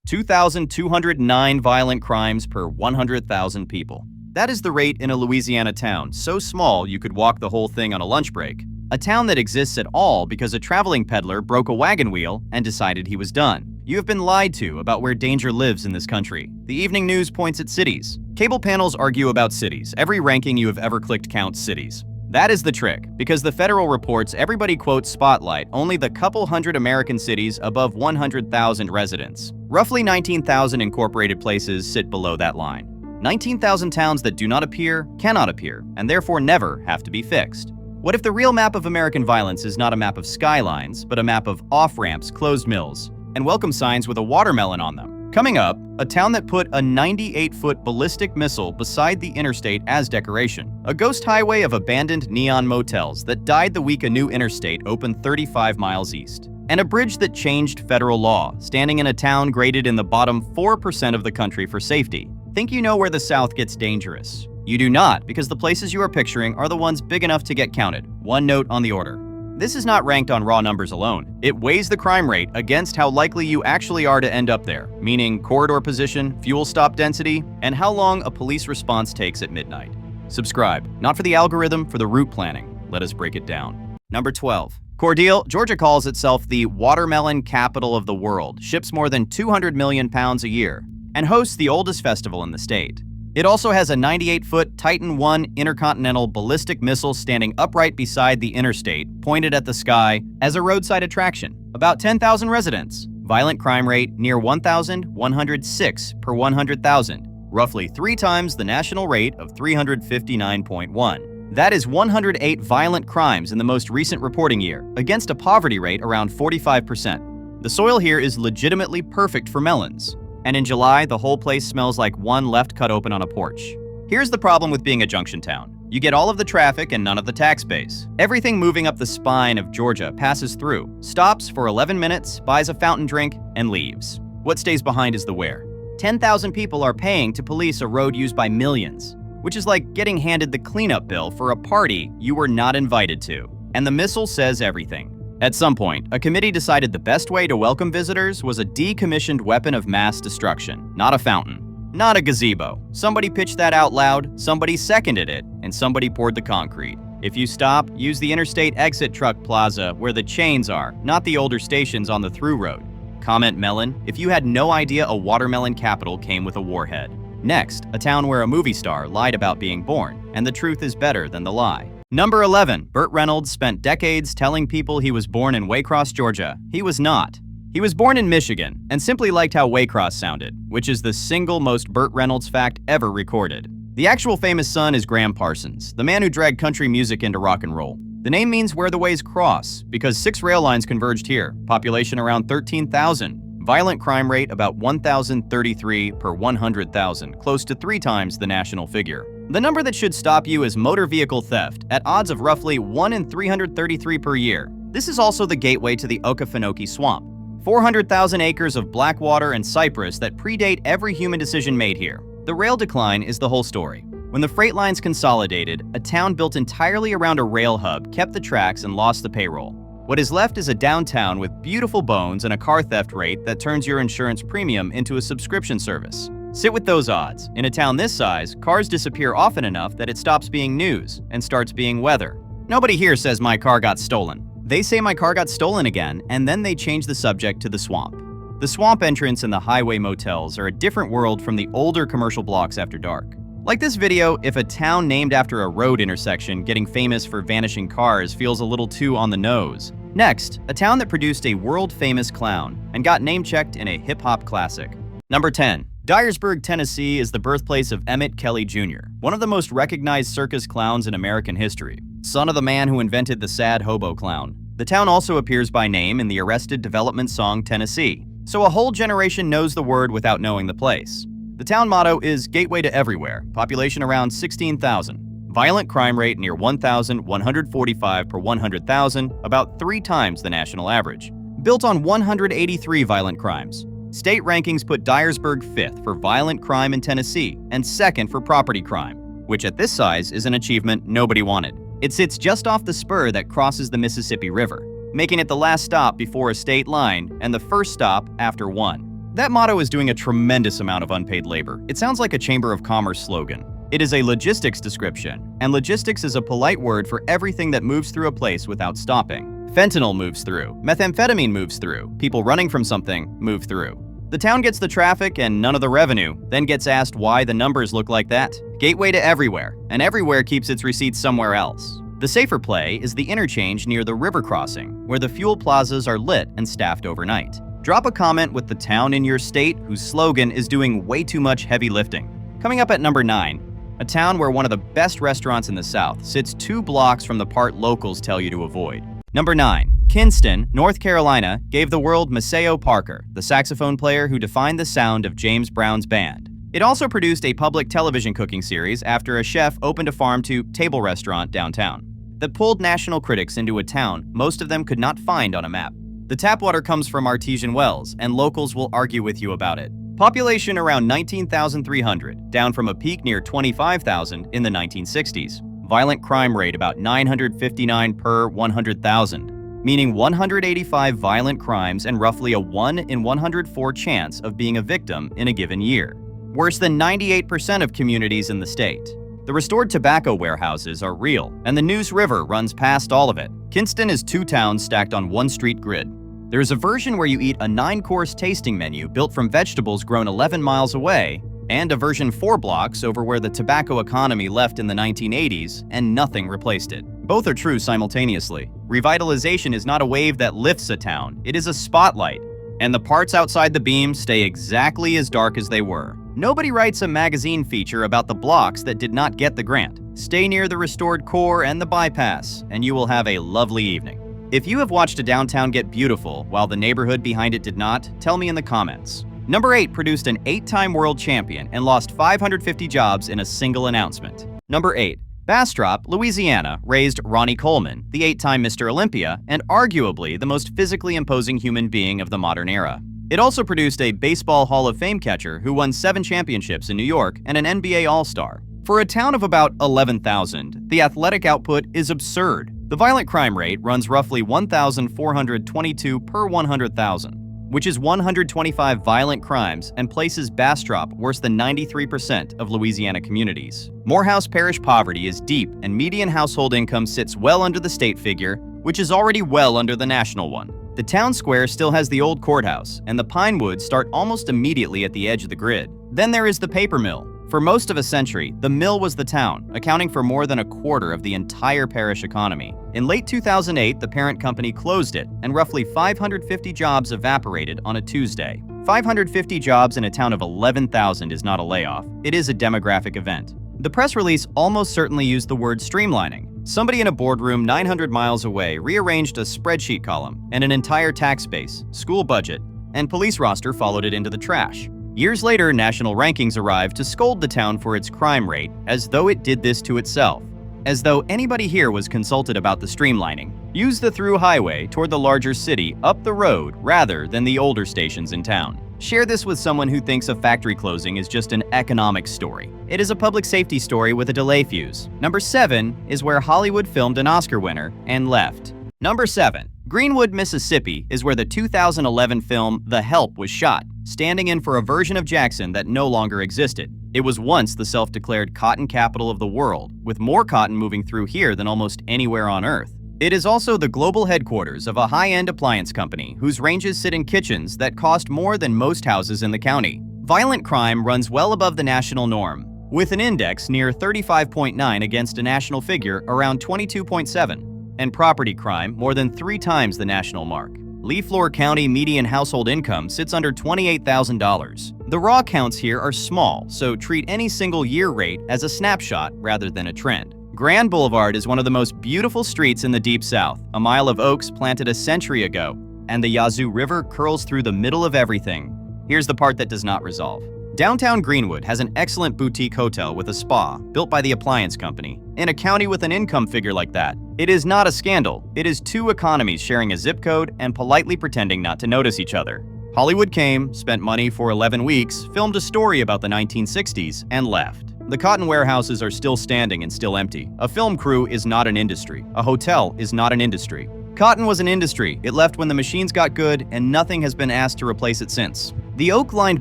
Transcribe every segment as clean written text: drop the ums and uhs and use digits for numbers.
2,209 violent crimes per 100,000 people. That is the rate in a Louisiana town, so small you could walk the whole thing on a lunch break. A town that exists at all because a traveling peddler broke a wagon wheel and decided he was done. You have been lied to about where danger lives in this country. The evening news points at cities. Cable panels argue about cities. Every ranking you have ever clicked counts cities. That is the trick, because the federal reports everybody quotes spotlight only the couple hundred American cities above 100,000 residents. Roughly 19,000 incorporated places sit below that line. 19,000 towns that do not appear, cannot appear, and therefore never have to be fixed. What if the real map of American violence is not a map of skylines, but a map of off-ramps, closed mills, and welcome signs with a watermelon on them? Coming up, a town that put a 98-foot ballistic missile beside the interstate as decoration. A ghost highway of abandoned neon motels that died the week a new interstate opened 35 miles east. And a bridge that changed federal law, standing in a town graded in the bottom 4% of the country for safety. Think you know where the South gets dangerous? You do not, because the places you are picturing are the ones big enough to get counted. One note on the order. This is not ranked on raw numbers alone. It weighs the crime rate against how likely you actually are to end up there, meaning corridor position, fuel stop density, and how long a police response takes at midnight. Subscribe, not for the algorithm, for the route planning. Let us break it down. Number 12. Cordele, Georgia calls itself the watermelon capital of the world, ships more than 200 million pounds a year, and hosts the oldest festival in the state. It also has a 98-foot Titan I intercontinental ballistic missile standing upright beside the interstate, pointed at the sky, as a roadside attraction. About 10,000 residents. Violent crime rate near 1,106 per 100,000, roughly 3 times the national rate of 359.1. That is 108 violent crimes in the most recent reporting year, against a poverty rate around 45%. The soil here is legitimately perfect for melons. And in July, the whole place smells like one left cut open on a porch. Here's the problem with being a junction town. You get all of the traffic and none of the tax base. Everything moving up the spine of Georgia passes through, stops for 11 minutes, buys a fountain drink, and leaves. What stays behind is the where. 10,000 people are paying to police a road used by millions, which is like getting handed the cleanup bill for a party you were not invited to. And the missile says everything. At some point, a committee decided the best way to welcome visitors was a decommissioned weapon of mass destruction, not a fountain, not a gazebo. Somebody pitched that out loud, somebody seconded it, and somebody poured the concrete. If you stop, use the interstate exit truck plaza where the chains are, not the older stations on the through road. Comment melon if you had no idea a watermelon capital came with a warhead. Next, a town where a movie star lied about being born, and the truth is better than the lie. Number 11. Burt Reynolds spent decades telling people he was born in Waycross, Georgia. He was not. He was born in Michigan and simply liked how Waycross sounded, which is the single most Burt Reynolds fact ever recorded. The actual famous son is Graham Parsons, the man who dragged country music into rock and roll. The name means where the ways cross, because 6 rail lines converged here, population around 13,000. Violent crime rate about 1,033 per 100,000, close to 3 times the national figure. The number that should stop you is motor vehicle theft, at odds of roughly 1 in 333 per year. This is also the gateway to the Okefenokee Swamp. 400,000 acres of black water and cypress that predate every human decision made here. The rail decline is the whole story. When the freight lines consolidated, a town built entirely around a rail hub kept the tracks and lost the payroll. What is left is a downtown with beautiful bones and a car theft rate that turns your insurance premium into a subscription service. Sit with those odds. In a town this size, cars disappear often enough that it stops being news and starts being weather. Nobody here says my car got stolen. They say my car got stolen again, and then they change the subject to the swamp. The swamp entrance and the highway motels are a different world from the older commercial blocks after dark. Like this video, if a town named after a road intersection getting famous for vanishing cars feels a little too on the nose. Next, a town that produced a world-famous clown and got name-checked in a hip-hop classic. Number 10. Dyersburg, Tennessee is the birthplace of Emmett Kelly Jr., one of the most recognized circus clowns in American history, son of the man who invented the sad hobo clown. The town also appears by name in the Arrested Development song Tennessee, so a whole generation knows the word without knowing the place. The town motto is Gateway to Everywhere, population around 16,000. Violent crime rate near 1,145 per 100,000, about 3 times the national average. Built on 183 violent crimes. State rankings put Dyersburg 5th for violent crime in Tennessee and 2nd for property crime, which at this size is an achievement nobody wanted. It sits just off the spur that crosses the Mississippi River, making it the last stop before a state line and the first stop after one. That motto is doing a tremendous amount of unpaid labor. It sounds like a Chamber of Commerce slogan. It is a logistics description, and logistics is a polite word for everything that moves through a place without stopping. Fentanyl moves through, methamphetamine moves through, people running from something move through. The town gets the traffic and none of the revenue, then gets asked why the numbers look like that. Gateway to everywhere, and everywhere keeps its receipts somewhere else. The safer play is the interchange near the river crossing, where the fuel plazas are lit and staffed overnight. Drop a comment with the town in your state whose slogan is doing way too much heavy lifting. Coming up at number 9, a town where one of the best restaurants in the South sits 2 blocks from the part locals tell you to avoid. Number 9. Kinston, North Carolina, gave the world Maceo Parker, the saxophone player who defined the sound of James Brown's band. It also produced a public television cooking series after a chef opened a farm-to-table restaurant downtown that pulled national critics into a town most of them could not find on a map. The tap water comes from artesian wells, and locals will argue with you about it. Population around 19,300, down from a peak near 25,000 in the 1960s. Violent crime rate about 959 per 100,000, meaning 185 violent crimes and roughly a 1 in 104 chance of being a victim in a given year. Worse than 98% of communities in the state. The restored tobacco warehouses are real, and the Neuse River runs past all of it. Kinston is 2 towns stacked on one street grid. There is a version where you eat a 9-course tasting menu built from vegetables grown 11 miles away, and a version 4 blocks over where the tobacco economy left in the 1980s and nothing replaced it. Both are true simultaneously. Revitalization is not a wave that lifts a town, it is a spotlight, and the parts outside the beam stay exactly as dark as they were. Nobody writes a magazine feature about the blocks that did not get the grant. Stay near the restored core and the bypass, and you will have a lovely evening. If you have watched a downtown get beautiful while the neighborhood behind it did not, tell me in the comments. Number 8 produced an 8-time world champion and lost 550 jobs in a single announcement. Number 8. Bastrop, Louisiana, raised Ronnie Coleman, the 8-time Mr. Olympia, and arguably the most physically imposing human being of the modern era. It also produced a Baseball Hall of Fame catcher who won 7 championships in New York and an NBA All-Star. For a town of about 11,000, the athletic output is absurd. The violent crime rate runs roughly 1,422 per 100,000, which is 125 violent crimes and places Bastrop worse than 93% of Louisiana communities. Morehouse Parish poverty is deep and median household income sits well under the state figure, which is already well under the national one. The town square still has the old courthouse, and the pine woods start almost immediately at the edge of the grid. Then there is the paper mill. For most of a century, the mill was the town, accounting for more than a quarter of the entire parish economy. In late 2008, the parent company closed it, and roughly 550 jobs evaporated on a Tuesday. 550 jobs in a town of 11,000 is not a layoff. It is a demographic event. The press release almost certainly used the word streamlining. Somebody in a boardroom 900 miles away rearranged a spreadsheet column, and an entire tax base, school budget, and police roster followed it into the trash. Years later, national rankings arrived to scold the town for its crime rate, as though it did this to itself. As though anybody here was consulted about the streamlining. Use the through highway toward the larger city up the road rather than the older stations in town. Share this with someone who thinks a factory closing is just an economic story. It is a public safety story with a delay fuse. Number 7 is where Hollywood filmed an Oscar winner and left. Number 7. Greenwood, Mississippi is where the 2011 film The Help was shot, standing in for a version of Jackson that no longer existed. It was once the self-declared cotton capital of the world, with more cotton moving through here than almost anywhere on Earth. It is also the global headquarters of a high-end appliance company whose ranges sit in kitchens that cost more than most houses in the county. Violent crime runs well above the national norm, with an index near 35.9 against a national figure around 22.7. And property crime more than 3 times the national mark. Leaflore County median household income sits under $28,000. The raw counts here are small, so treat any single year rate as a snapshot rather than a trend. Grand Boulevard is one of the most beautiful streets in the Deep South, a mile of oaks planted a century ago, and the Yazoo River curls through the middle of everything. Here's the part that does not resolve. Downtown Greenwood has an excellent boutique hotel with a spa built by the appliance company. In a county with an income figure like that, it is not a scandal. It is 2 economies sharing a zip code and politely pretending not to notice each other. Hollywood came, spent money for 11 weeks, filmed a story about the 1960s, and left. The cotton warehouses are still standing and still empty. A film crew is not an industry. A hotel is not an industry. Cotton was an industry. It left when the machines got good, and nothing has been asked to replace it since. The oak-lined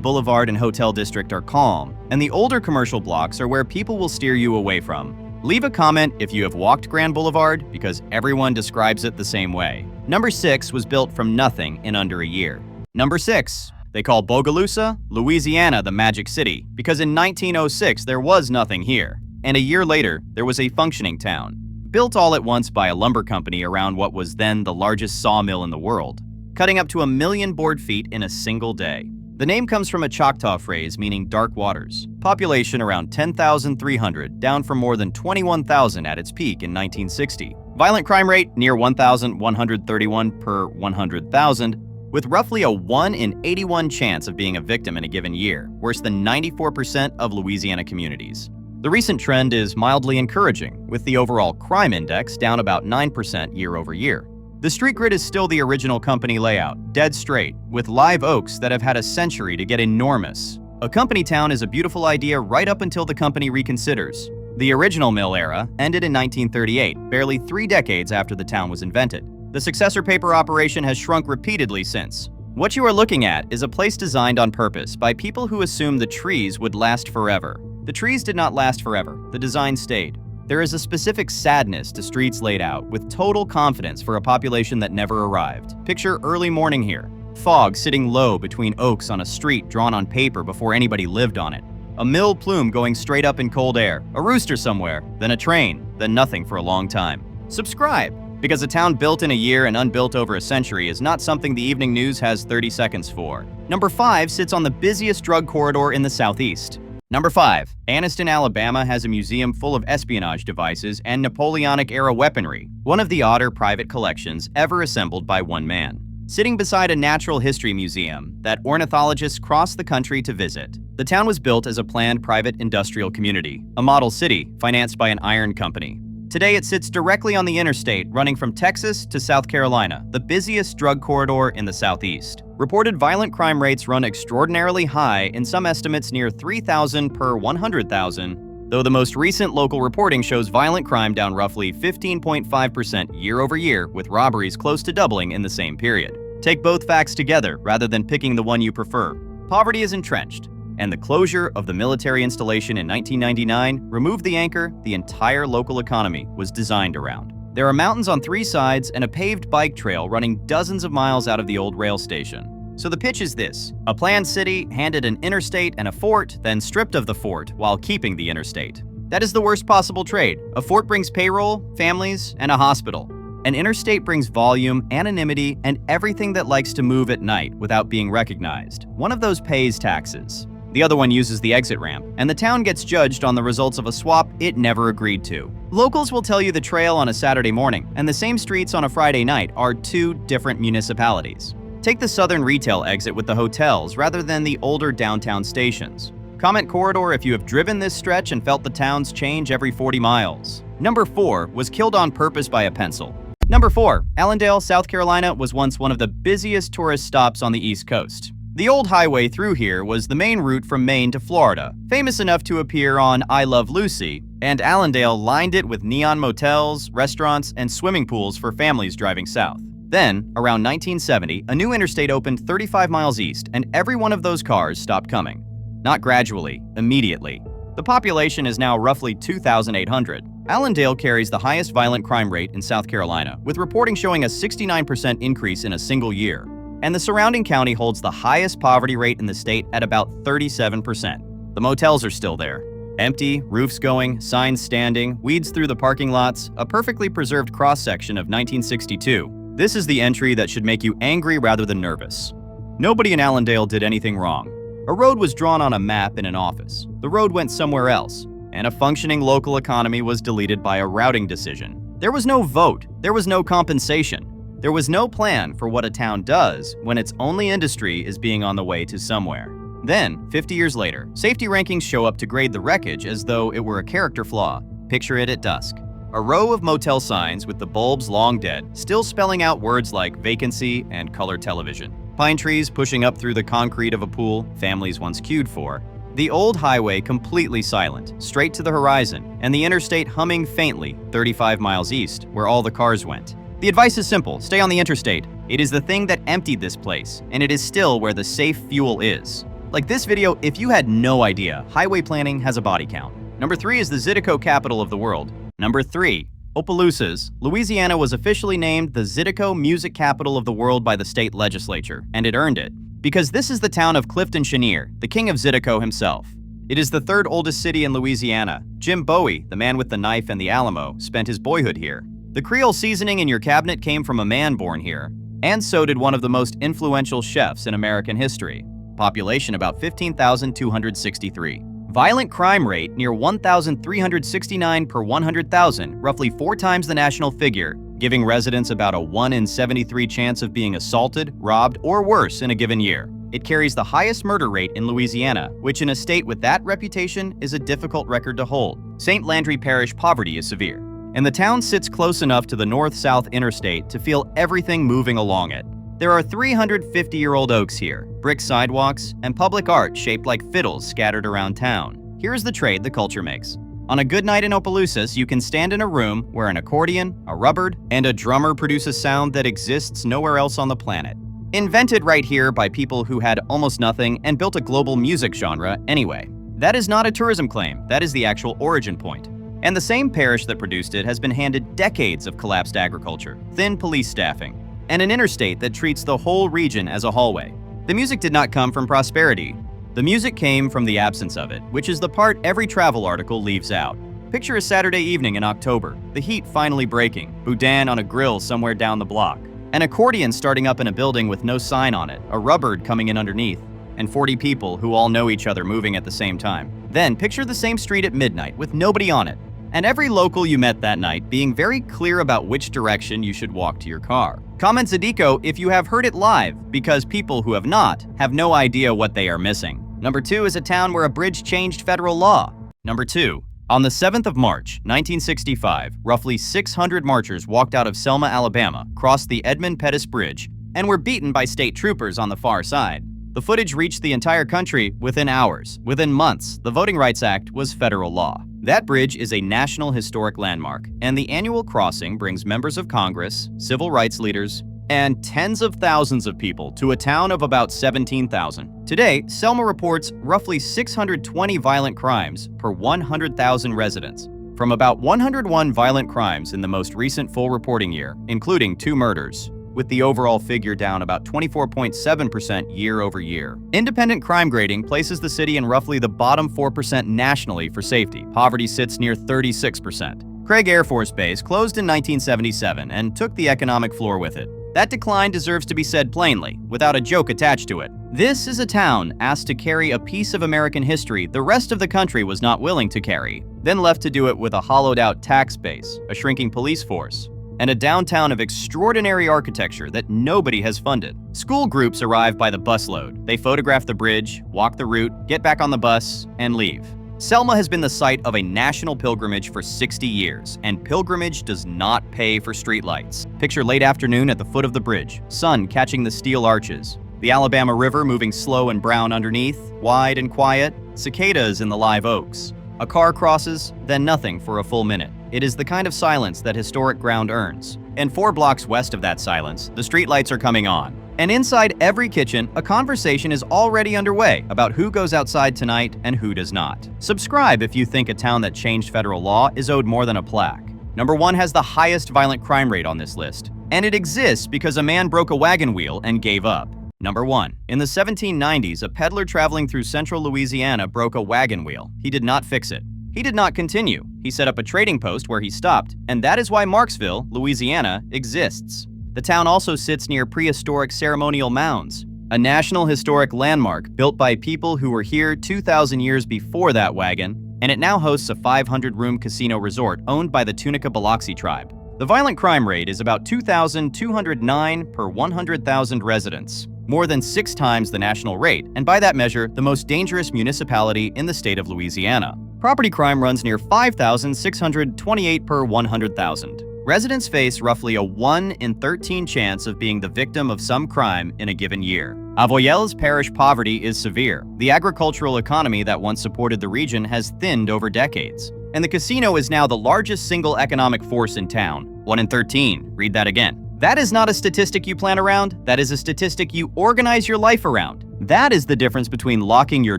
boulevard and hotel district are calm, and the older commercial blocks are where people will steer you away from. Leave a comment if you have walked Grand Boulevard, because everyone describes it the same way. Number 6 was built from nothing in under a year. Number 6. They call Bogalusa, Louisiana the Magic City, because in 1906 there was nothing here, and a year later there was a functioning town. Built all at once by a lumber company around what was then the largest sawmill in the world, cutting up to 1 million board feet in a single day. The name comes from a Choctaw phrase meaning dark waters. Population around 10,300, down from more than 21,000 at its peak in 1960. Violent crime rate near 1,131 per 100,000, with roughly a 1 in 81 chance of being a victim in a given year, worse than 94% of Louisiana communities. The recent trend is mildly encouraging, with the overall crime index down about 9% year over year. The street grid is still the original company layout, dead straight, with live oaks that have had a century to get enormous. A company town is a beautiful idea right up until the company reconsiders. The original mill era ended in 1938, barely 3 decades after the town was invented. The successor paper operation has shrunk repeatedly since. What you are looking at is a place designed on purpose by people who assumed the trees would last forever. The trees did not last forever, the design stayed. There is a specific sadness to streets laid out with total confidence for a population that never arrived. Picture early morning here. Fog sitting low between oaks on a street drawn on paper before anybody lived on it. A mill plume going straight up in cold air. A rooster somewhere, then a train, then nothing for a long time. Subscribe, because a town built in a year and unbuilt over a century is not something the evening news has 30 seconds for. Number 5 sits on the busiest drug corridor in the Southeast. Number 5. Anniston, Alabama has a museum full of espionage devices and Napoleonic-era weaponry, one of the odder private collections ever assembled by one man. Sitting beside a natural history museum that ornithologists cross the country to visit, the town was built as a planned private industrial community, a model city financed by an iron company. Today it sits directly on the interstate running from Texas to South Carolina, the busiest drug corridor in the Southeast. Reported violent crime rates run extraordinarily high, in some estimates near 3,000 per 100,000, though the most recent local reporting shows violent crime down roughly 15.5% year over year, with robberies close to doubling in the same period. Take both facts together rather than picking the one you prefer. Poverty is entrenched, and the closure of the military installation in 1999 removed the anchor the entire local economy was designed around. There are mountains on 3 sides and a paved bike trail running dozens of miles out of the old rail station. So the pitch is this: a planned city handed an interstate and a fort, then stripped of the fort while keeping the interstate. That is the worst possible trade. A fort brings payroll, families, and a hospital. An interstate brings volume, anonymity, and everything that likes to move at night without being recognized. One of those pays taxes. The other one uses the exit ramp, and the town gets judged on the results of a swap it never agreed to. Locals will tell you the trail on a Saturday morning and the same streets on a Friday night are 2 different municipalities. Take the southern retail exit with the hotels rather than the older downtown stations. Comment corridor if you have driven this stretch and felt the towns change every 40 miles. Number 4 was killed on purpose by a pencil. Number 4, Allendale, South Carolina was once one of the busiest tourist stops on the East Coast. The old highway through here was the main route from Maine to Florida, famous enough to appear on I Love Lucy, and Allendale lined it with neon motels, restaurants, and swimming pools for families driving south. Then, around 1970, a new interstate opened 35 miles east, and every one of those cars stopped coming. Not gradually, immediately. The population is now roughly 2,800. Allendale carries the highest violent crime rate in South Carolina, with reporting showing a 69% increase in a single year. And the surrounding county holds the highest poverty rate in the state at about 37%. The motels are still there. Empty, roofs going, signs standing, weeds through the parking lots, a perfectly preserved cross-section of 1962. This is the entry that should make you angry rather than nervous. Nobody in Allendale did anything wrong. A road was drawn on a map in an office. The road went somewhere else, and a functioning local economy was deleted by a routing decision. There was no vote. There was no compensation. There was no plan for what a town does when its only industry is being on the way to somewhere. Then, 50 years later, safety rankings show up to grade the wreckage as though it were a character flaw. Picture it at dusk. A row of motel signs with the bulbs long dead, still spelling out words like vacancy and color television. Pine trees pushing up through the concrete of a pool families once queued for. The old highway completely silent, straight to the horizon, and the interstate humming faintly 35 miles east, where all the cars went. The advice is simple: stay on the interstate. It is the thing that emptied this place, and it is still where the safe fuel is. Like this video, if you had no idea, highway planning has a body count. Number 3 is the Zydeco capital of the world. Number 3. Opelousas. Louisiana was officially named the Zydeco music capital of the world by the state legislature, and it earned it, because this is the town of Clifton Chenier, the king of Zydeco himself. It is the 3rd oldest city in Louisiana. Jim Bowie, the man with the knife and the Alamo, spent his boyhood here. The Creole seasoning in your cabinet came from a man born here, and so did one of the most influential chefs in American history. Population about 15,263. Violent crime rate near 1,369 per 100,000, roughly 4 times the national figure, giving residents about a 1 in 73 chance of being assaulted, robbed, or worse in a given year. It carries the highest murder rate in Louisiana, which in a state with that reputation is a difficult record to hold. St. Landry Parish poverty is severe, and the town sits close enough to the north-south interstate to feel everything moving along it. There are 350-year-old oaks here, brick sidewalks, and public art shaped like fiddles scattered around town. Here's the trade the culture makes. On a good night in Opelousas, you can stand in a room where an accordion, a rubbered, and a drummer produce a sound that exists nowhere else on the planet. Invented right here by people who had almost nothing and built a global music genre anyway. That is not a tourism claim, that is the actual origin point. And the same parish that produced it has been handed decades of collapsed agriculture, thin police staffing, and an interstate that treats the whole region as a hallway. The music did not come from prosperity. The music came from the absence of it, which is the part every travel article leaves out. Picture a Saturday evening in October, the heat finally breaking, boudin on a grill somewhere down the block, an accordion starting up in a building with no sign on it, a rubbered coming in underneath, and 40 people who all know each other moving at the same time. Then picture the same street at midnight with nobody on it, and every local you met that night being very clear about which direction you should walk to your car. Comment Zydeco if you have heard it live, because people who have not have no idea what they are missing. Number 2 is a town where a bridge changed federal law. Number 2. On the 7th of March, 1965, roughly 600 marchers walked out of Selma, Alabama, crossed the Edmund Pettus Bridge, and were beaten by state troopers on the far side. The footage reached the entire country within hours. Within months, the Voting Rights Act was federal law. That bridge is a National Historic Landmark, and the annual crossing brings members of Congress, civil rights leaders, and tens of thousands of people to a town of about 17,000. Today, Selma reports roughly 620 violent crimes per 100,000 residents, from about 101 violent crimes in the most recent full reporting year, including 2 murders, with the overall figure down about 24.7% year over year. Independent crime grading places the city in roughly the bottom 4% nationally for safety. Poverty sits near 36%. Craig Air Force Base closed in 1977 and took the economic floor with it. That decline deserves to be said plainly, without a joke attached to it. This is a town asked to carry a piece of American history the rest of the country was not willing to carry, then left to do it with a hollowed-out tax base, a shrinking police force, and a downtown of extraordinary architecture that nobody has funded. School groups arrive by the busload. They photograph the bridge, walk the route, get back on the bus, and leave. Selma has been the site of a national pilgrimage for 60 years, and pilgrimage does not pay for streetlights. Picture late afternoon at the foot of the bridge, sun catching the steel arches, the Alabama River moving slow and brown underneath, wide and quiet, cicadas in the live oaks. A car crosses, then nothing for a full minute. It is the kind of silence that historic ground earns. And 4 blocks west of that silence, the streetlights are coming on. And inside every kitchen, a conversation is already underway about who goes outside tonight and who does not. Subscribe if you think a town that changed federal law is owed more than a plaque. Number 1 has the highest violent crime rate on this list, and it exists because a man broke a wagon wheel and gave up. Number 1. In the 1790s, a peddler traveling through central Louisiana broke a wagon wheel. He did not fix it. He did not continue. He set up a trading post where he stopped, and that is why Marksville, Louisiana, exists. The town also sits near prehistoric ceremonial mounds, a National Historic Landmark built by people who were here 2,000 years before that wagon, and it now hosts a 500-room casino resort owned by the Tunica Biloxi tribe. The violent crime rate is about 2,209 per 100,000 residents, more than 6 times the national rate, and by that measure, the most dangerous municipality in the state of Louisiana. Property crime runs near 5,628 per 100,000. Residents face roughly a 1 in 13 chance of being the victim of some crime in a given year. Avoyelles parish poverty is severe. The agricultural economy that once supported the region has thinned over decades, and the casino is now the largest single economic force in town. 1 in 13. Read that again. That is not a statistic you plan around, that is a statistic you organize your life around. That is the difference between locking your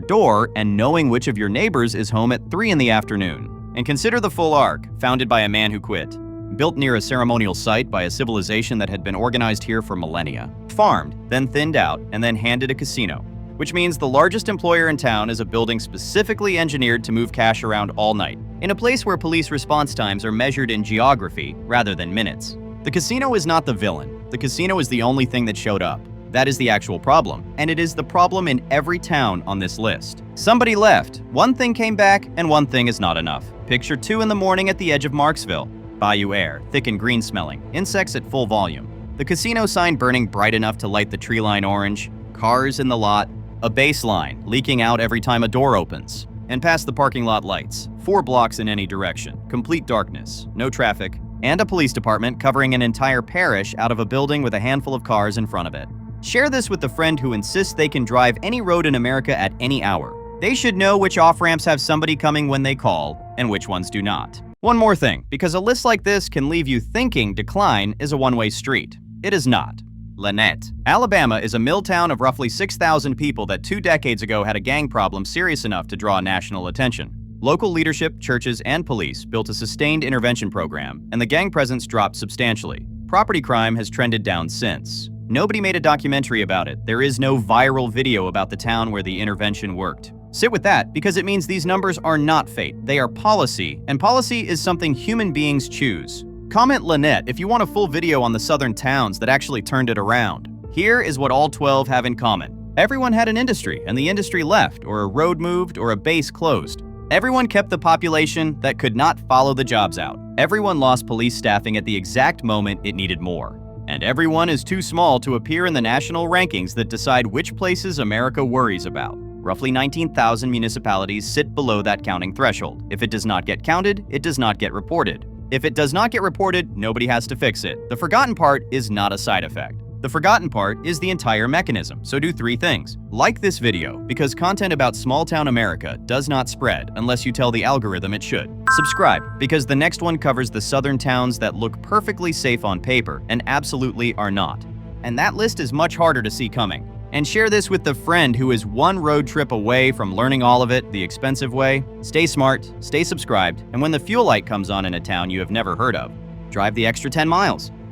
door and knowing which of your neighbors is home at 3 in the afternoon. And consider the full arc, founded by a man who quit. Built near a ceremonial site by a civilization that had been organized here for millennia. Farmed, then thinned out, and then handed a casino. Which means the largest employer in town is a building specifically engineered to move cash around all night, in a place where police response times are measured in geography rather than minutes. The casino is not the villain. The casino is the only thing that showed up. That is the actual problem, and it is the problem in every town on this list. Somebody left, one thing came back, and one thing is not enough. Picture 2 in the morning at the edge of Marksville. Bayou air, thick and green smelling, insects at full volume. The casino sign burning bright enough to light the tree line orange, cars in the lot, a baseline leaking out every time a door opens. And past the parking lot lights, 4 blocks in any direction, complete darkness, no traffic, and a police department covering an entire parish out of a building with a handful of cars in front of it. Share this with the friend who insists they can drive any road in America at any hour. They should know which off-ramps have somebody coming when they call, and which ones do not. One more thing, because a list like this can leave you thinking decline is a one-way street. It is not. Lynette. Alabama is a mill town of roughly 6,000 people that 2 decades ago had a gang problem serious enough to draw national attention. Local leadership, churches, and police built a sustained intervention program, and the gang presence dropped substantially. Property crime has trended down since. Nobody made a documentary about it. There is no viral video about the town where the intervention worked. Sit with that, because it means these numbers are not fate. They are policy, and policy is something human beings choose. Comment Lynette if you want a full video on the southern towns that actually turned it around. Here is what all 12 have in common. Everyone had an industry, and the industry left, or a road moved, or a base closed. Everyone kept the population that could not follow the jobs out. Everyone lost police staffing at the exact moment it needed more. And everyone is too small to appear in the national rankings that decide which places America worries about. Roughly 19,000 municipalities sit below that counting threshold. If it does not get counted, it does not get reported. If it does not get reported, nobody has to fix it. The forgotten part is not a side effect. The forgotten part is the entire mechanism, so do 3 things. Like this video, because content about small-town America does not spread unless you tell the algorithm it should. Subscribe, because the next one covers the southern towns that look perfectly safe on paper and absolutely are not. And that list is much harder to see coming. And share this with the friend who is 1 road trip away from learning all of it the expensive way. Stay smart, stay subscribed, and when the fuel light comes on in a town you have never heard of, drive the extra 10 miles.